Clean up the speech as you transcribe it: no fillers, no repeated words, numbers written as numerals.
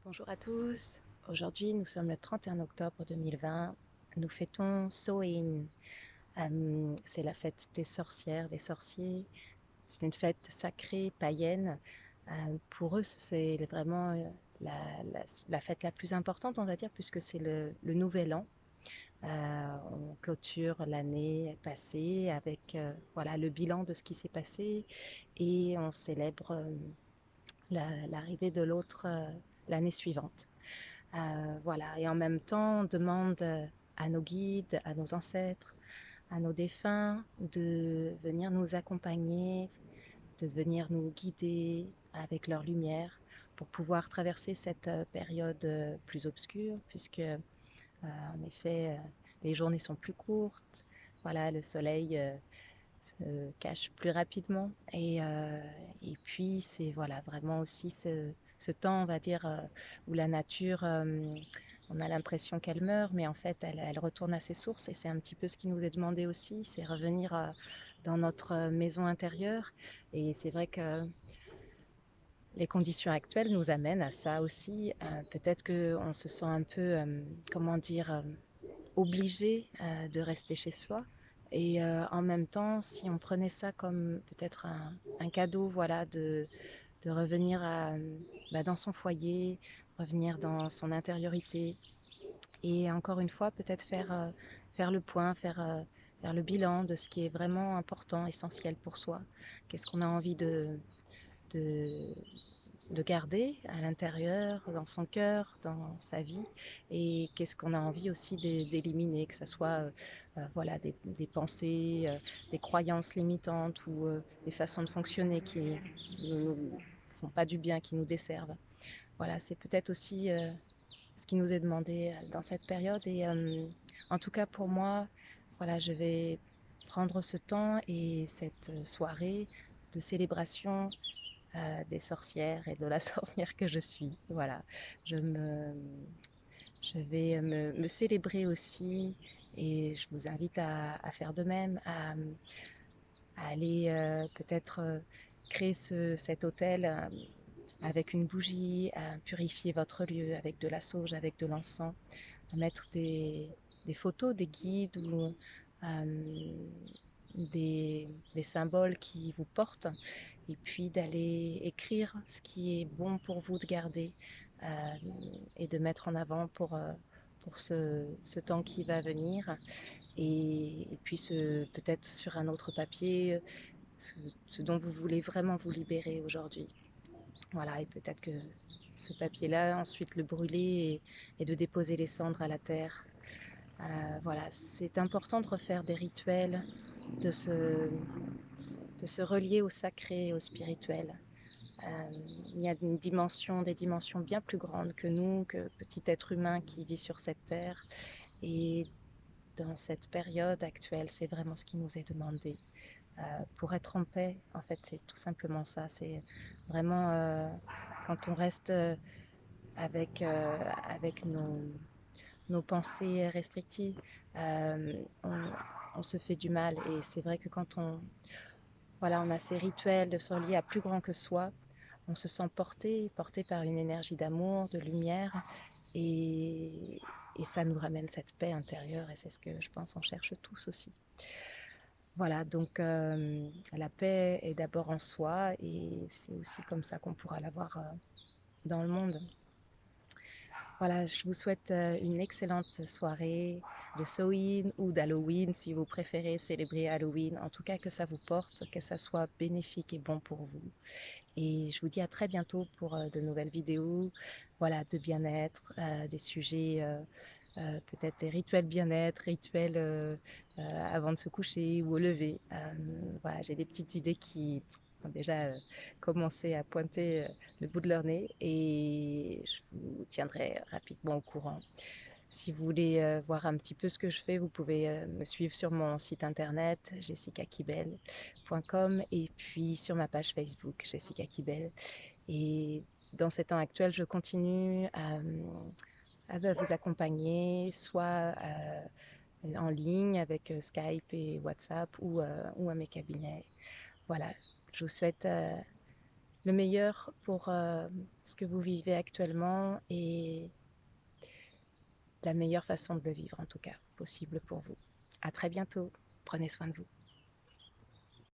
Bonjour à tous. Aujourd'hui, nous sommes le 31 octobre 2020. Nous fêtons Samhain. C'est la fête des sorcières, des sorciers. C'est une fête sacrée, païenne. Pour eux, c'est vraiment la fête la plus importante, on va dire, puisque c'est le nouvel an. On clôture l'année passée avec voilà, le bilan de ce qui s'est passé et on célèbre l'arrivée de l'autre l'année suivante. Voilà, et en même temps, on demande à nos guides, à nos ancêtres, à nos défunts de venir nous accompagner, de venir nous guider avec leur lumière pour pouvoir traverser cette période plus obscure, puisque en effet, les journées sont plus courtes. Voilà, le soleil se cache plus rapidement. Et puis, c'est voilà, vraiment aussi ce temps, on va dire, où la nature, on a l'impression qu'elle meurt, mais en fait, elle retourne à ses sources. Et c'est un petit peu ce qui nous est demandé aussi, c'est revenir dans notre maison intérieure. Et c'est vrai que les conditions actuelles nous amènent à ça aussi. Peut-être qu'on se sent un peu, comment dire, obligé de rester chez soi. Et en même temps, si on prenait ça comme peut-être un cadeau, voilà, de revenir dans son foyer, revenir dans son intériorité, et encore une fois, peut-être faire le point, faire le bilan de ce qui est vraiment important, essentiel pour soi. Qu'est-ce qu'on a envie de, de garder à l'intérieur, dans son cœur, dans sa vie, et qu'est-ce qu'on a envie aussi d'éliminer, que ce soit voilà, des pensées, des croyances limitantes ou des façons de fonctionner qui ne nous font pas du bien, qui nous desservent. Voilà, c'est peut-être aussi ce qui nous est demandé dans cette période. Et en tout cas pour moi, voilà, je vais prendre ce temps et cette soirée de célébration des sorcières et de la sorcière que je suis. Voilà, je, me, je vais me célébrer aussi et je vous invite à faire de même, à aller peut-être créer cet hôtel avec une bougie, à purifier votre lieu avec de la sauge, avec de l'encens, à mettre des photos, des guides ou des symboles qui vous portent et puis d'aller écrire ce qui est bon pour vous de garder euh, et de mettre en avant pour ce temps qui va venir et puis peut-être sur un autre papier ce dont vous voulez vraiment vous libérer aujourd'hui. Voilà, et peut-être que ce papier-là, ensuite le brûler et de déposer les cendres à la terre. Voilà, c'est important de refaire des rituels, de se, de se relier au sacré et au spirituel. Il y a des dimensions bien plus grandes que nous, que petit être humain qui vit sur cette terre. Et dans cette période actuelle, c'est vraiment ce qui nous est demandé. Pour être en paix, en fait, c'est tout simplement ça. C'est vraiment quand on reste avec nos pensées restrictives, euh, on, on se fait du mal. Et c'est vrai que quand voilà, on a ces rituels de se relier à plus grand que soi, on se sent porté par une énergie d'amour, de lumière, et, et ça nous ramène cette paix intérieure, et c'est ce que je pense on cherche tous aussi. Voilà, donc la paix est d'abord en soi, et c'est aussi comme ça qu'on pourra l'avoir dans le monde. Voilà, je vous souhaite une excellente soirée de Samhain ou d'Halloween si vous préférez célébrer Halloween. En tout cas, que ça vous porte, que ça soit bénéfique et bon pour vous. Et je vous dis à très bientôt pour de nouvelles vidéos, voilà, de bien-être, des sujets, peut-être des rituels bien-être, rituels avant de se coucher ou au lever. Voilà, j'ai des petites idées qui ont déjà commencé à pointer le bout de leur nez et je vous tiendrai rapidement au courant. Si vous voulez voir un petit peu ce que je fais, vous pouvez me suivre sur mon site internet jessicakibel.com et puis sur ma page Facebook Jessica Kibel. Et dans ces temps actuels, je continue à vous accompagner, soit en ligne avec Skype et WhatsApp ou à mes cabinets. Voilà, je vous souhaite le meilleur pour ce que vous vivez actuellement et la meilleure façon de le vivre, en tout cas, possible pour vous. À très bientôt. Prenez soin de vous.